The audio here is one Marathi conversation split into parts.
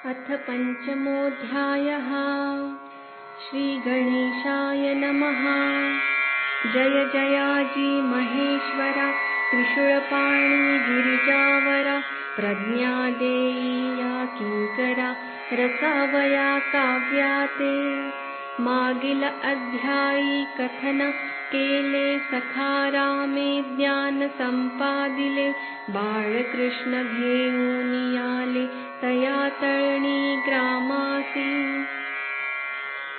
अथ पञ्चमोऽध्यायः। श्रीगणेशाय नमः। जय जयाजी महेश्वर, त्रिशूलपाणि गिरिजावर, प्रज्ञादेयी या किंकरा, रसावया काव्याते। मागील अध्यायी कथन केले, सखारामे ज्ञान संपादिले, बाळकृष्ण घेऊन आले तया तळणी ग्रामासी।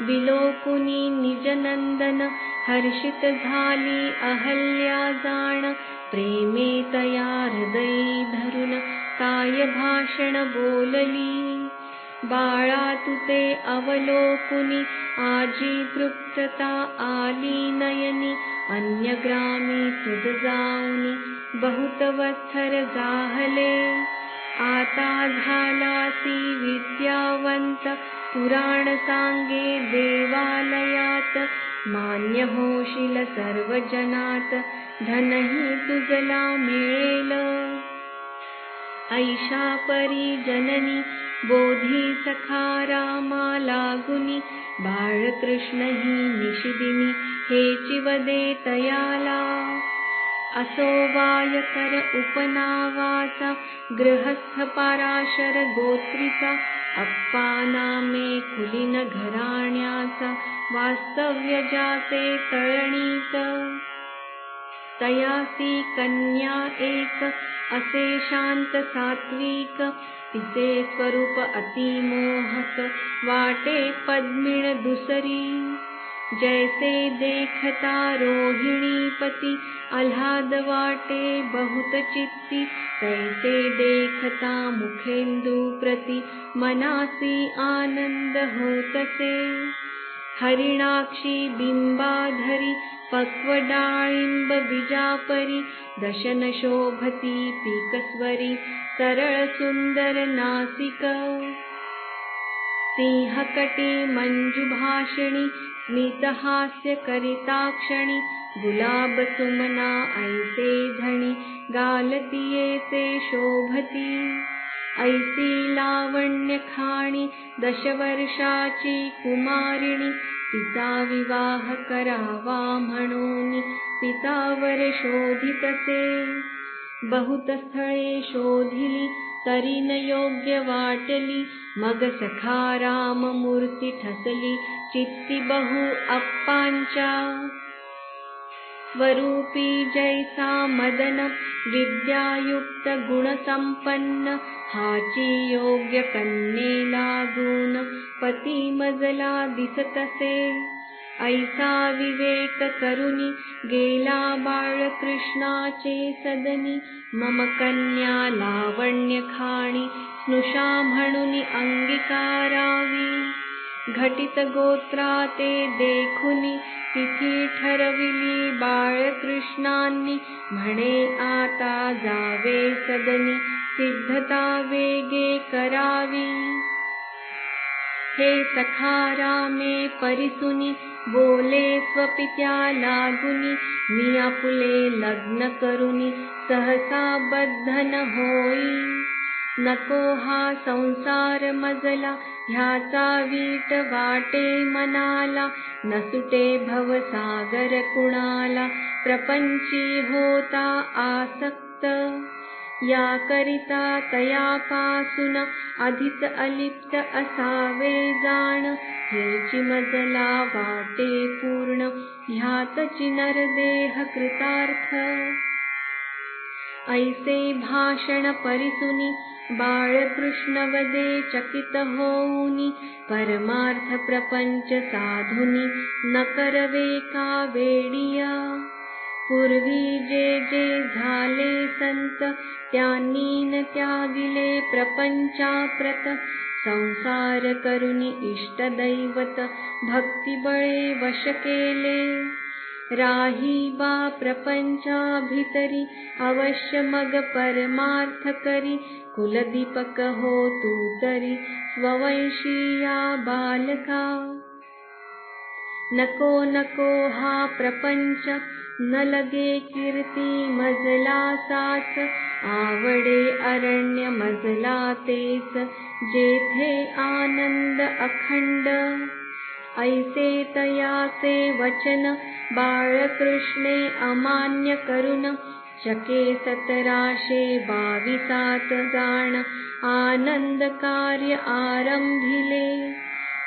विलोकुनी निजनंदन, हर्षित झाली अहल्या जाण, प्रेमे तया हृदयी धरून काय भाषण बोलली। बाळा तुते अवलोकुनी, आजी तृप्तता आली नयनी, अन्य ग्रामी तुझ जाऊनी, बहुत वत्थर जाहले। आता झालासी विद्यावंत, पुराण सांगे देवालयात, मान्य होशील सर्व जनात, धनही तुझला मिळेल। ऐशा परी जननी बोधी सखारामा लागुनी, बाळकृष्णही निशिदिनी हेची वदे तयाला। असो वायकर उपनावाचा, गृहस्थ पराशर गोत्रीचा, अप्पा नामे कुलीन घराण्याचा, वास्तव्य जाचे तळणीत। तयासी कन्या एक, असे शांत सात्विक, तिचे स्वरूप अतिमोहक, वाटे पद्मिण दुसरी। जैसे देखता रोहिणीपती, आल्हाद वाटे बहुत चित्ती, तैसे देखता मुखेंदू प्रति, मनासी आनंद होतसे। हरिणाक्षी बिंबाधरी, पक्व डाळिंब बीजापरी, दशन शोभती पीकस्वरी, सरळ सुंदर नासिक। सिंहकटी मंजुभाषिणी, स्मितहास्य करिताक्षणी, गुलाब सुमना ऐसे धणी, गालतियेसे शोभती। ऐसी लावण्य खाणी, 10 वर्षाची कुमारिणी, तिचा विवाह करावा म्हणून पितावर शोधितसे। बहुत स्थळे शोधिली, तरी न योग्य वाटली, मग सखाराम मूर्ती ठसली चित्ती बहु अप्पांच्या। स्वरूपी जैसा मदन, विद्यायुक्त गुणसंपन्न, हाची योग्य कन्ये लागून, पती मजला दिसतसे। ऐसा विवेक करुनी, गेला बाळकृष्णाचे सदनी, मम कन्या लावण्य खाणी, स्नुषा म्हणून अंगीकारावी। घटित गोत्राते देखुनी, तिथी ठरविली बाळकृष्णांनी, म्हणे आता जावे सदनी, सिद्धता वेगे करावी। हे सखारामे परिसुनी, बोले स्वपित्या लागुनी, मी आपुले लग्न करुनी, सहसा बद्धन होई। नको हा संसार मजला, ह्याचा वीट वाटे मनाला, न सुटे भवसागर कुणाला, प्रपंची होता आसक्त। याकरिता तयापासून आधीच अलिप्त असावे जाण, हेची मजला वाटे पूर्ण, ह्यातची नरदेह कृतार्थ। ऐसे भाषण परिसुनी, बाळकृष्ण वदे चकित होऊनी, परमार्थ प्रपंच साधुनी, न करवे का वेडिया। पूर्वी जे जे झाले संत, त्यांनी न त्यागिले प्रपंचाप्रत, संसार करुनी इष्टदैवत, भक्तिबळे वश केले। राही बा प्रपंचा भितरी, अवश्य मग परमार्थ करी, कुलदीपक हो तू तरी, स्ववंशीया बालका। नको नको हा प्रपंच, न लगे कीर्ती मजला साच, आवडे अरण्य मजला तेच, जेथे आनंद अखंड। ऐसे तयाचे वचन बाळकृष्णे अमान्य करून, शके 1722 जाण आनंद कार्य आरंभिले।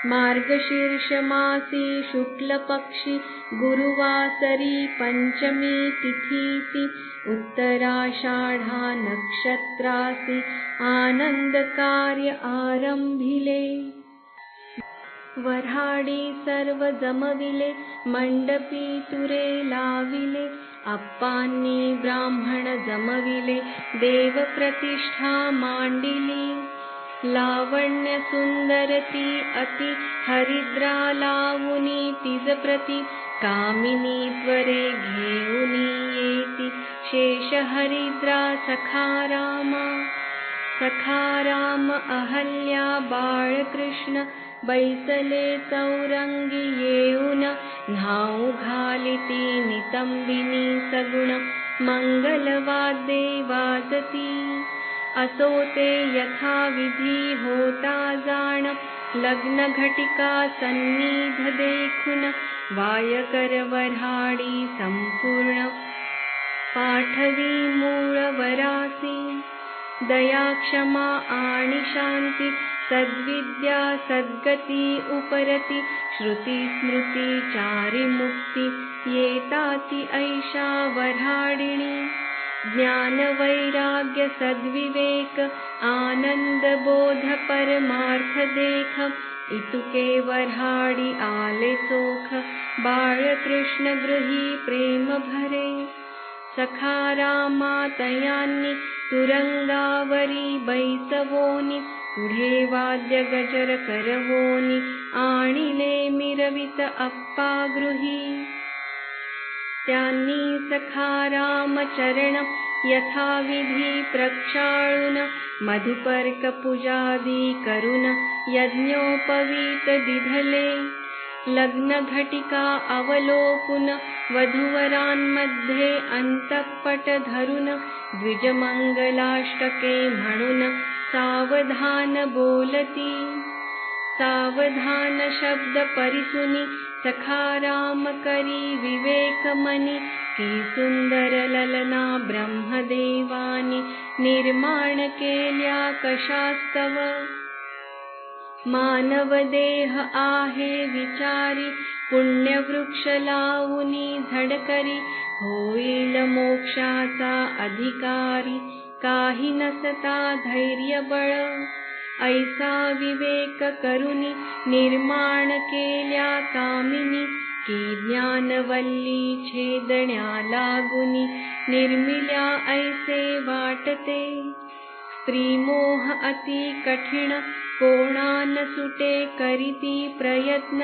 मार्गशीर्ष मासी शुक्ल पक्षी गुरुवासरी पंचमी तिथीसी, उत्तराषाढा नक्षत्रासी आनंद कार्य आरंभिले। वऱ्हाडी सर्व जमविले, मंडपी तुरे लाविले, अप्पांनी ब्राह्मण जमविले, देव प्रतिष्ठा मांडिली। लावण्य सुंदरती अति हरिद्रा लावुनी तिज प्रति, कामिनी त्वरे घेऊनी येती, शेष हरिद्रा सखारामा। सखाराम अहल्या बाळकृष्ण, बैसले चौरंगी येऊन, न्हाऊ घालिती नितंबिनी सगुण, मंगलवाद्ये वाजती। असो ते यथाविधी होता जाण, लग्न घटिका सन्निध देखून, वायकर वऱ्हाडी संपूर्ण, पाठवी मूळ वरासी। दया क्षमा आणि शांती, सद्विद्या सद्गती उपरती, श्रुती स्मृती चारी मुक्ती, येताती ऐशा वऱ्हाडिणी। ज्ञान वैराग्य सद्विवेक, आनंद बोध परमार्थ देख, इतुके वऱ्हाडी आले चोख, बाळकृष्ण गृही प्रेम भरे। सखारामा तयांनी तुरंगावरी बैसवोनी, पुढे वाद्य गजर करवोनी, आणिले मिरवित अप्पा गृही। त्यांनी सखाराम चरण यथाविधी प्रक्षाळून, मधुपर्क पूजादी करून, यज्ञोपवीत दिधले। लग्न घटिका अवलोकुन, वधूवरांमध्ये अंतःपट धरून, द्विजमंगलाष्टके म्हणून, सावधान बोलती। सावधान शब्द परिसुनी, सखाराम करी विवेक मनी, की सुंदर ललना ब्रह्मदेवानी, निर्माण केल्या कशास्तव। मानव देह आहे विचारी, पुण्यवृक्ष लावुनी झडकरी, होईल मोक्षाचा अधिकारी, काही नसता धैर्य बळ। ऐसा विवेक करुनी, निर्माण केल्या कामिनी, की ज्ञानवल्ली छेदण्या लागुनी, निर्मिल्या ऐसे वाटते। स्त्रीमोह अति कठीण, कोणान सुटे करीती प्रयत्न,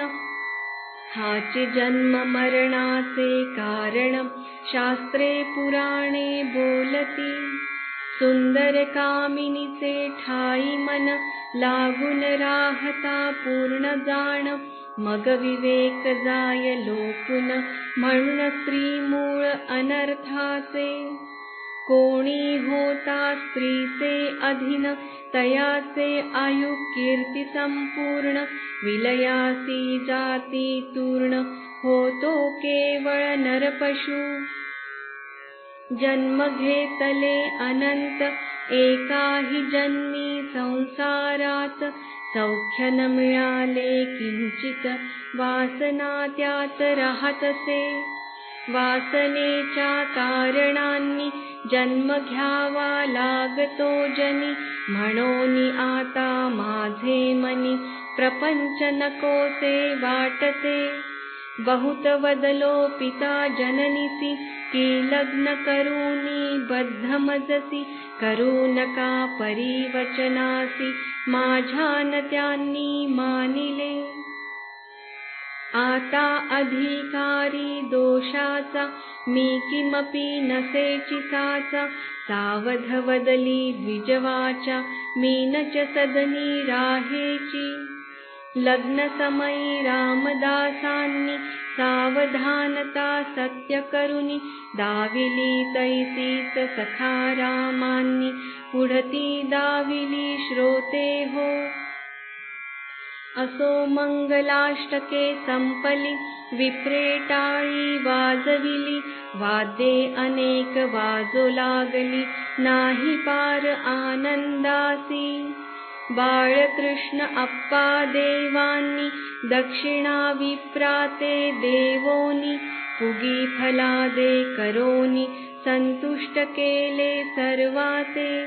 हाचे जन्म मरणाचे कारण, शास्त्रे पुराणे बोलती। सुंदर कामिनीचे ठाई मन, लागून राहता पूर्ण जाण, मग विवेक जाय लोकुन, म्हणून स्त्री मूळ अनर्थाचे। कोणी होता स्त्रीचे अधीन, तयाचे आयु कीर्ती संपूर्ण, विलयासी जाती तूर्ण, होतो केवळ नरपशु। जन्म घेतले अनंत, एकाही जन्मी संसारात, सौख्य न मिळाले किंचित, वासना त्यात राहतसे। वासनेच्या कारणांनी जन्म घ्यावा लागतो जनी, म्हणोनी आता माझे मनी, प्रपंच नकोसे वाटते। बहुत वदलो पिता जननीसी, की लग्न करूनी बद्धमजसी, करू नका परिवचनासी, माझ्यान त्यांनी मानिले। आता अधिकारी दोषाचा, मी किमपि नसेची साचा, सावध वदली द्विजवाचा, मीनच सदनी राहेची। लग्न समयी रामदासांनी सावधानता सत्य करुनी दाविली तैसीच सखा रामांनी पुढती दाविली श्रोते हो. असो मंगलाष्टके संपली विप्रे टाळी वाजविली वाद्ये अनेक वाजो लागली नाही पार आनंदासी. बाळकृष्ण अप्पा देवांनी दक्षिणा विप्राते देवोनी पुगी फलादे करोनी संतुष्ट केले सर्वाते.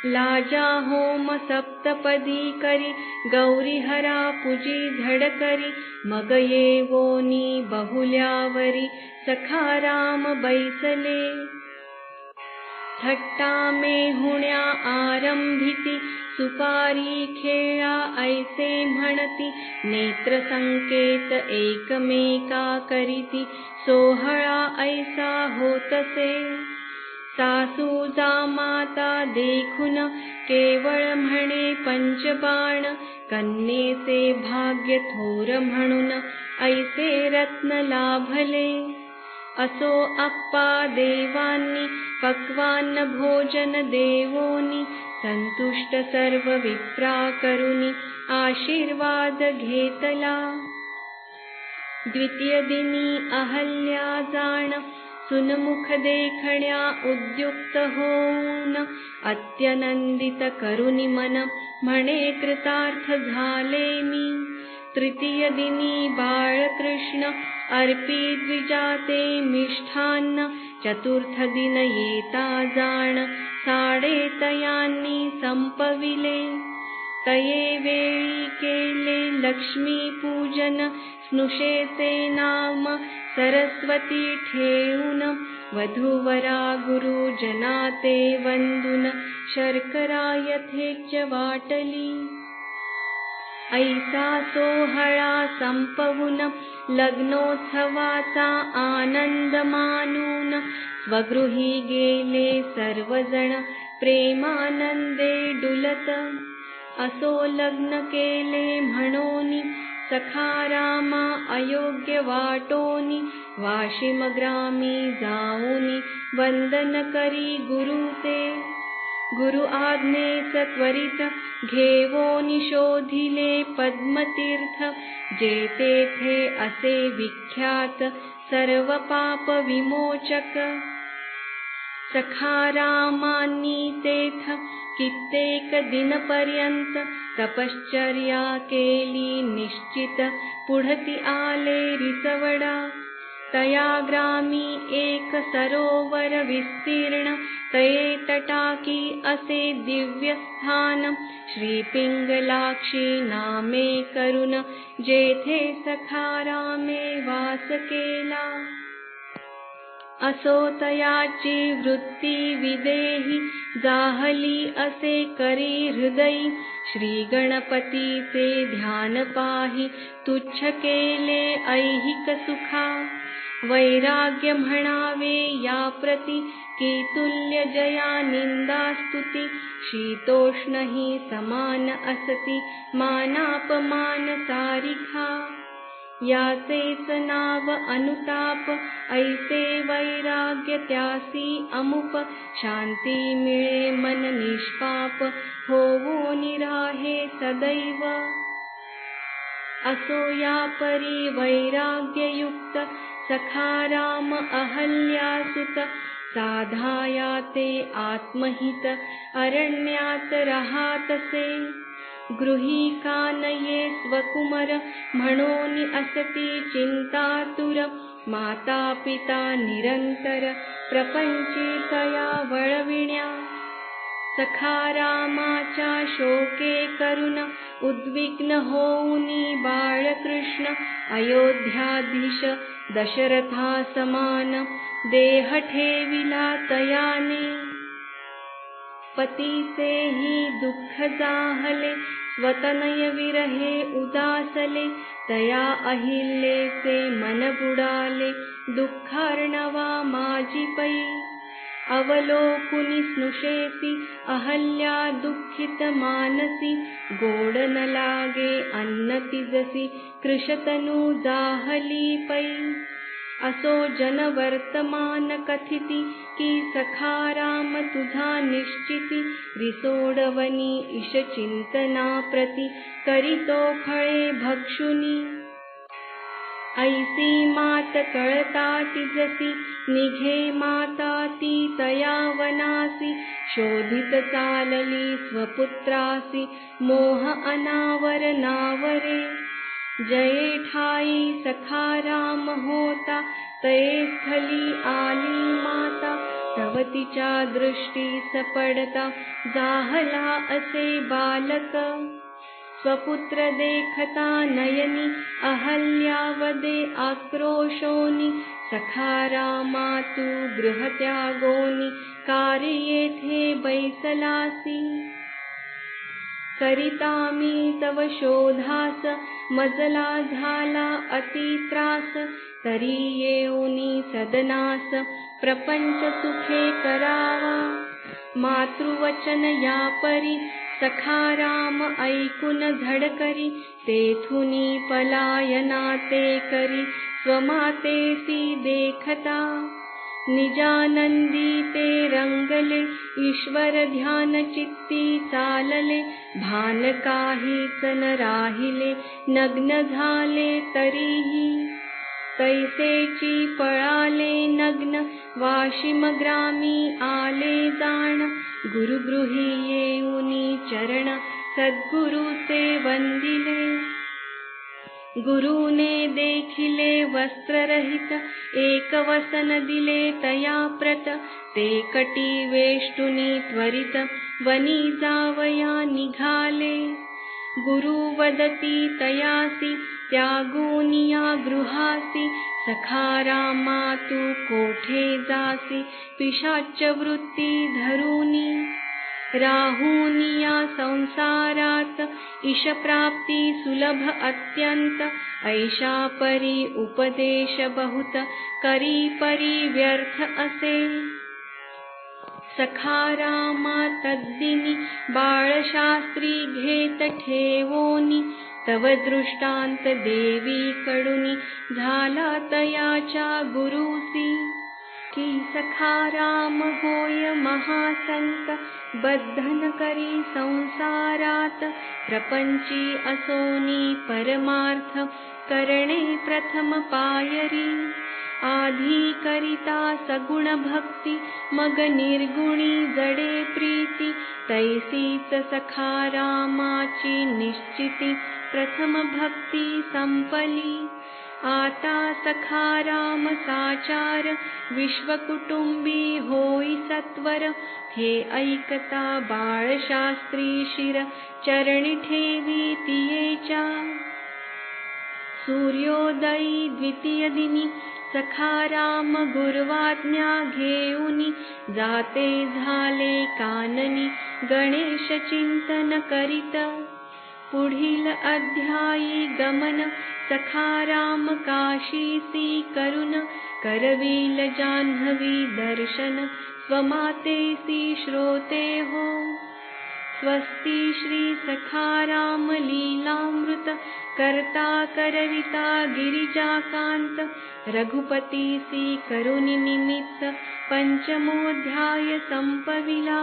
लाजा होम सप्तपदी करी गौरी हरा पूजी धडकरी मग येवोनी बहुल्यावरी सखा राम बैसले. थट्टा मेहुण्या आरंभिती सुपारी खेळा ऐसे म्हणती नेत्र संकेत एकमेका करीती सोहळा ऐसा होतसे. सासू जामाता देखून केवळ म्हणे पंचबाण कन्येचे भाग्य थोर म्हणून ऐसे रत्न लाभले. असो अप्पा देवांनी पक्वान्न भोजन देवोनी संतुष्ट सर्व विप्रा करुनी आशीर्वाद घेतला. द्वितीय दिनी अहल्या जाण सुनमुख देखण्या उद्युक्त होऊन अत्यनंदित करुनी मन म्हणे कृतार्थ झाले मी. तृतीय दिनी बाळकृष्ण अर्पी द्विजाते मिष्ठान्न चतुर्थ दिन येता जाण साडे तयांनी संपविले. तये वेळी केले लक्ष्मी पूजन स्नुषेचे नाम सरस्वती ठेऊन वधूवरा गुरुजनाते वंदून शर्करा यथेच्छ वाटली. ऐसा सोहळा संपवून लग्नोत्सवाचा आनंद मानून स्वगृही गेले सर्वजण प्रेमानंदे डुलत. असो लग्न केले म्हणोनी सखा रामा अयोग्य वाटोनी वाशिमग्रामी जाऊनी वंदन करी गुरु ते. गुरु आज्ञेस त्वरित घेवोनी शोधिले पद्मतीर्थ जे तेथे असे विख्यात सर्व पाप विमोचक. सखा रामांनी तेथ कित्येक दिनपर्यंत तपश्चर्या केली निश्चित पुढती आले रिसवडा. तया ग्रामी एक सरोवर विस्तीर्ण तये तटाकी असे दिव्यस्थान श्रीपिंगलाक्षी नामे करून जेथे सखा रामे वास केला. असो तयाची वृत्ती विदेही जाहली असे करी हृदयी श्री गणपतीचे ध्यान पाही तुच्छ केले ऐहिक सुखा. वैराग्य म्हणावे या प्रती की तुल्य जया निंदा स्तुती शीतोष्ण ही समान असती मानापमान सारिखा. याचेच नाव अनुताप ऐसे वैराग्य त्यासी अमुप शांती मिळे मन निष्पाप होवो निराहे सदैव. असो या परी वैराग्ययुक्त सखा राम अहल्यासुत साधाया ते आत्महित अरण्यात रहातसे. गृही कानये स्वकुमर म्हणून असती चिंतातुर माता पिता निरंतर प्रपंची तया वळविण्या. सखा रामाच्या शोके करुण उद्विग्न होऊनी बाळकृष्ण अयोध्याधीश दशरथा समान देह ठेविला तयाने. पतीचेही दुःख जाहले स्वतनय विरहे उदासले तया अहिल्येचे मन बुडाले दुःखार्णवा माझी पै. अवलोकुनि स्नुषेसि अहल्या दुःखित मानसी गोड न लागे अन्न तिजसी कृशतनु जाहली पै असो जन वर्तमान कथिती की सखा राम तुझा निश्चिती रिसोडवनी ईश चिंतना प्रती करीतो फळे भक्षुनी ऐसी मात कळता तिजसी निघे माता ती तया वनासी शोधित चालली स्वपुत्रासी मोह अनावर नावरे जये ठाई सखा राम होता तये स्थली आली माता तव तिच्या दृष्टीस पडता जाहला असे बालक स्वपुत्र देखता नयनी अहल्यावदे आक्रोशोनी सखा रामा तू गृहत्यागोनी कार्य येथे बैसलासी करिता मी तव शोधास मजला झाला अति त्रास तरी येऊनी सदनास प्रपंच सुखे करावा मातृवचन या परी सखा राम ऐकून धडकरी तेथुनी पलायना ते करी स्वमातेसी देखता निजानंदी ते रंगले ईश्वर ध्यान चित्ती चालले भान काहीच न राहिले नग्न झाले तरीही तैसेची पळाले नग्न वाशिम ग्रामी आले जाण गुरुगृही येऊनी चरण सद्गुरुचे वंदिले गुरुने देखिले वस्त्ररहित एक वसन दिले तया प्रत ते कटी वेष्टुनी त्वरित वनी जावया निघाले गुरु वदती तयासी त्यागुनिया गृहासी सखा रामा तू कोठे जासी पिशाच वृत्ती धरुनी राहुनिया संसारात ईशप्राप्ती सुलभ अत्यंत ऐशा परी उपदेश बहुत करी परी व्यर्थ असे सखा रामा तद्दिनी बाळशास्त्री घेत ठेवोनी तव दृष्टांत देवी कडुनी झाला तयाच्या गुरुसी की सखा राम होय महासंत बद्धन करी संसारात प्रपंची असोनी परमार्थ करणे प्रथम पायरी आधी करिता सगुण भक्ती मग निर्गुणी जडे प्रीती तैसीच सखा रामाची निश्चिती प्रथम भक्ती संपली आता सखा राम साचार विश्वकुटुंबी होई सत्वर हे ऐकता बाळशास्त्री शिर चरणी ठेवी तियेच्या सूर्योदयी द्वितीय दिनी सखा राम गुरुवाज्ञा घेऊनी जाते झाले काननी गणेश चिंतन करीत पुढील अध्यायी गमन सखा राम काशीसी करुण करविल जान्हवी दर्शन स्वमातेसी श्रोते हो स्वस्ति श्री सखा राम लीलामृत करता करविता गिरिजाकांत रघुपतीसी करुणी निमित्त पंचमोऽध्याय संपविला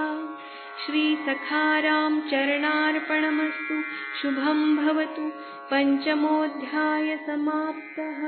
श्री सखा राम चरणार्पणमस्तु शुभं भवतु पंचमोऽध्याय समाप्तः।